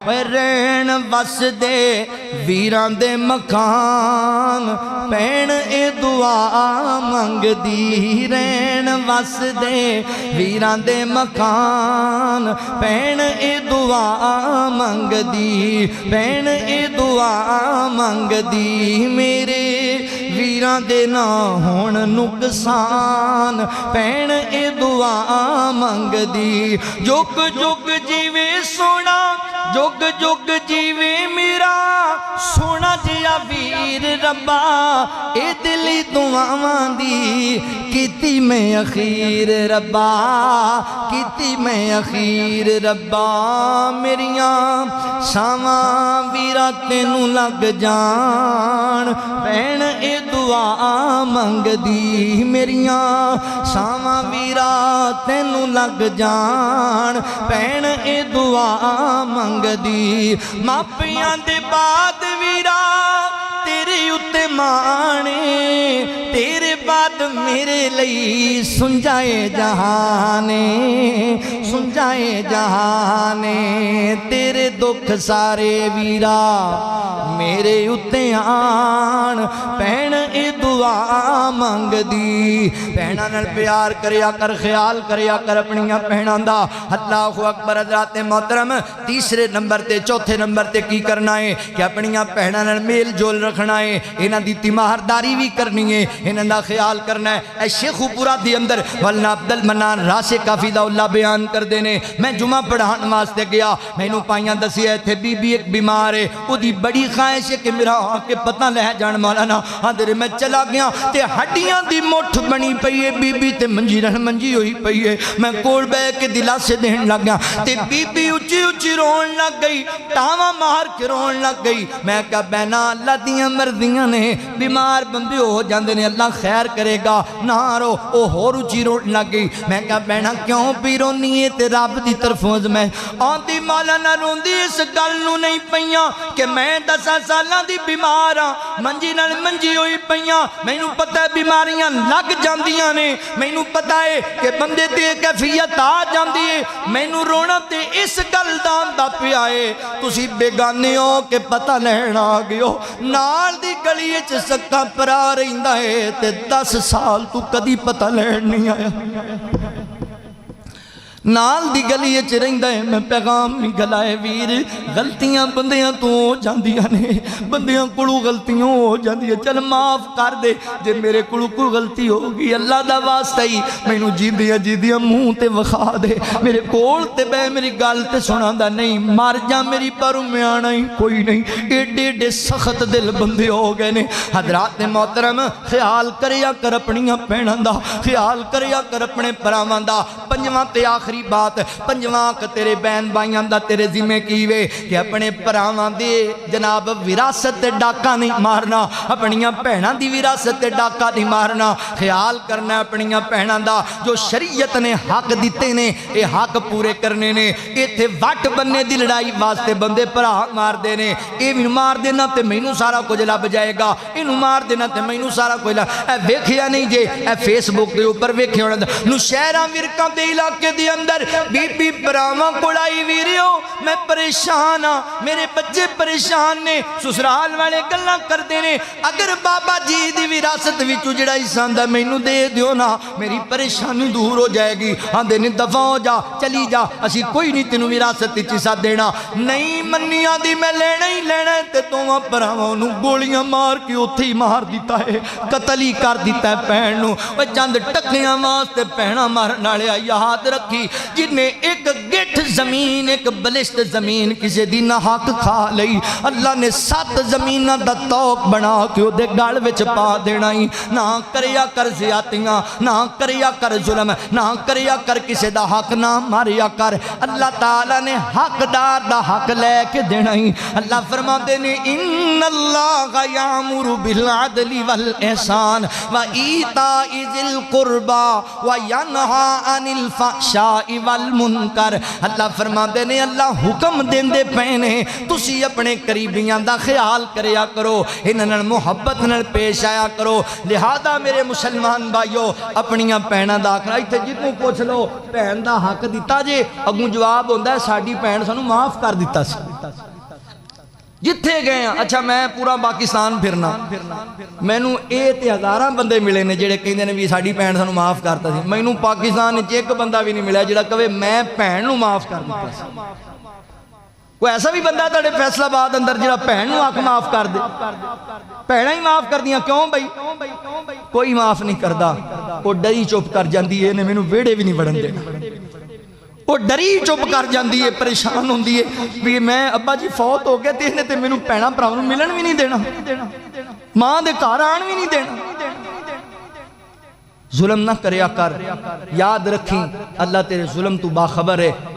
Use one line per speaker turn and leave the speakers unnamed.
رہن وس دے ویران دے مکان بھین اے دعا منگ دی رہن وس دے ویران دے مکان بھین اے دعا منگ دی بھین اے دعا منگ دی میرے ویران دے نہ ہون نقصان بھین اے دعا منگ دی جگ جگ جیوے سونا جگ جگ جیوے میرا سونا جیا ویر ربا اے دلی دعاواں دی کیتی میں اخیر ربا کیتی میں اخیر ربا میریاں ساواں ویرا تینوں لگ جان بھین اے دعا منگ دی میریاں ساواں ویرا تینوں لگ جان بھین اے دعا منگ دی ماپیاں دے بعد ویرا تیرے اتے مانے تیرے بعد میرے لئی سنجائے جہانے سنجائے جہانے تیرے دکھ سارے ویرا میرے اتے آن بھین اے دعا منگ دی بھیناں نال پیار کریا کر خیال کریا کر اپنیاں بھیناں دا اللہ اکبر حضرات محترم تیسرے نمبر تے چوتھے نمبر تے کی کرنا ہے کہ اپنیاں بھیناں نال میل جول رکھنا ہے انہاں دی تیمارداری بھی کرنی ہے انہاں دا خیال کرنا ہے اے شیخ پورا دی اندر واللہ عبد المنان راسق حفظہ اللہ بیان کر دینے میں جمعہ پڑھان واسطے گیا میں نو پائیاں دسی ہے تھے بی بی ایک بیمار ہے وہ دی بڑی خواہش ہے کہ میرا آنکھ پتہ لہ جان مولانا آدھر میں چلا گیا تے ہڈیاں دی مٹھ بنی پئی ہے بی بی تے منجی رہن منجی ہوئی پئی ہے میں کوڑ بے کے دلا سے دہن لگ گیا تے بی بی اچھی اچھی رون لگ گئی ٹاواں مار کے رون لگ گئی میں کہا بہنا اللہ دیاں مرضیاں نے بیمار بندے ہو جاندے نے اللہ خیر کرے گا نہ رو او ہور اچھی رون لگ گئی میں کہا بہنا کیوں پی رونی ہے تے رب دی طرفوں میں آندی مولانا روندی اس گل نو نہیں پئیاں کہ میں 10 سالاں دی بیمار ہاں منجی نال منجی ہوئی پئیاں مینوں پتہ ہے بیماریاں لگ جاندیاں نے مینوں پتہ ہے کہ بندے تے کیفیت آ جاندی ہے مینوں رونا تے اس گل دا آندا پیا ہے تسی بیگانے ہو کہ پتہ لینا آ گئے نال دی گلی وچ سکا پرا رہندا ہے تے 10 سال تو کدی پتہ لین نہیں آیا نال دی گلی وچ رہندا ہے میں پیغام بھی گلائے ویر غلطیاں بندیاں تو ہو جاندیاں نے بندیاں کولوں غلطیاں ہو جاندیاں چل معاف کر دے جے میرے کولوں کوئی غلطی ہوگی اللہ دا واسطہ ہی مینوں جیندیاں منہ تے وکھا دے میرے کول تے بے میری گل تے سناندا نہیں مر جا میری پر میں آنا ہی کوئی نہیں ایڈے ایڈے سخت دل بندے ہو گئے نے حضرات محترم خیال کریا کر اپنیاں بھیناں دا خیال کریا کر اپنے پراواں دا پنجواں تے آخری بات پنجواں کہ تیرے بہن بھائیاں دا تیرے ذمہ کیوے کہ اپنے پراواں دے جناب وراثت تے ڈاکہ نہیں مارنا اپنیاں بہناں دی وراثت تے ڈاکہ نہیں مارنا خیال کرنا اپنیاں بہناں دا جو شریعت نے حق دیتے نے اے حق پورے کرنے نے ایتھے وٹ بننے دی لڑائی واسطے بندے پرا مار دینے اے مار دینا تے مینوں سارا کچھ لب جائے گا اینوں مار دینا تے مینوں سارا کچھ لب اے ویکھیا نہیں جے اے فیس بک دے اوپر ویکھیا ہونا نوشہراں ورکاں دے علاقے دے اندر بی بی براواں کوڑائی ویریو میں پریشان ہاں میرے بچے پریشان نے سسرال والے گلاں کر دینے اگر بابا جی دی وراثت وچوں جڑا حصہ ہوندا مینوں دے دیو نا میری پریشانی دور ہو جائے گی آندے نے دفع ہو جا چلی جا اسی کوئی نہیں تینوں وراثت وچ حصہ دینا نہیں منیاں دی میں لینا ہی لینا ہے تے دوواں پراواں نوں گولیاں مار کے اوتھے ہی مار دیتا ہے قتل ہی کر دیتا ہے بہن نوں او چند ٹکیاں واسطے بہناں مارن والے یاد رکھی جنہیں ایک گٹھ زمین ایک بلشت زمین کسی دی نہ حق کھا لئی اللہ نے 7 زمینہ دا توق بنا کے دے گال وچ پا دینا ہی نہ کریا کر زیادتیاں نہ کریا کر ظلم نہ کریا کر کسی دا حق نہ ماریا کر اللہ تعالیٰ نے حق دار دا حق لے کے دینا ہی اللہ فرما دینے ان اللہ یامر بالعدل والاحسان و ایتاء ذی القربى و ینہا عن الفحشاء والمنکر، اللہ فرماندے نے اللہ حکم دیندے پے نے تسی اپنے قریبیاں دا خیال کریا کرو، انہاں نال محبت نال پیش آیا کرو۔ لہذا میرے مسلمان بھائیو اپنیاں بھیناں دا آکھنا ایتھے جتوں پوچھ لو بھین دا حق دتا جے، اگوں جواب ہوندا ہے ساڈی بھین سانوں معاف کر دتا سی، جتھے گئے ہیں۔ اچھا میں پورا پاکستان پھرنا، مینوں اے تے ہزاراں بندے ملے نے جڑے کہندے نے بھی ساڈی بھین سانوں معاف کرتا سی، مینوں پاکستان وچ ایک بندہ بھی نہیں ملیا جڑا کہے میں بھین نوں معاف کر دتا سی۔ کوئی ایسا بھی بندہ تہاڈے فیصل آباد اندر جڑا بھین نوں آکھ معاف کر دے؟ بھیناں ہی معاف کر دیاں کیوں بھائی؟ کوئی معاف نہیں کردا، وہ ڈری چپ کر جاندی ہے، مینوں ویڑے بھی نہیں وڑن دینا، وہ ڈری چپ کر جاندی ہے، پریشان ہوندی ہے بھی میں ابا جی فوت ہو گئے تے انہیں تے مینوں بھیناں بھراواں نوں ملن بھی نہیں دینا، ماں دے گھر آن بھی نہیں دینا۔ ظلم نہ کریا کر، یاد رکھیں اللہ تیرے ظلم تو باخبر ہے۔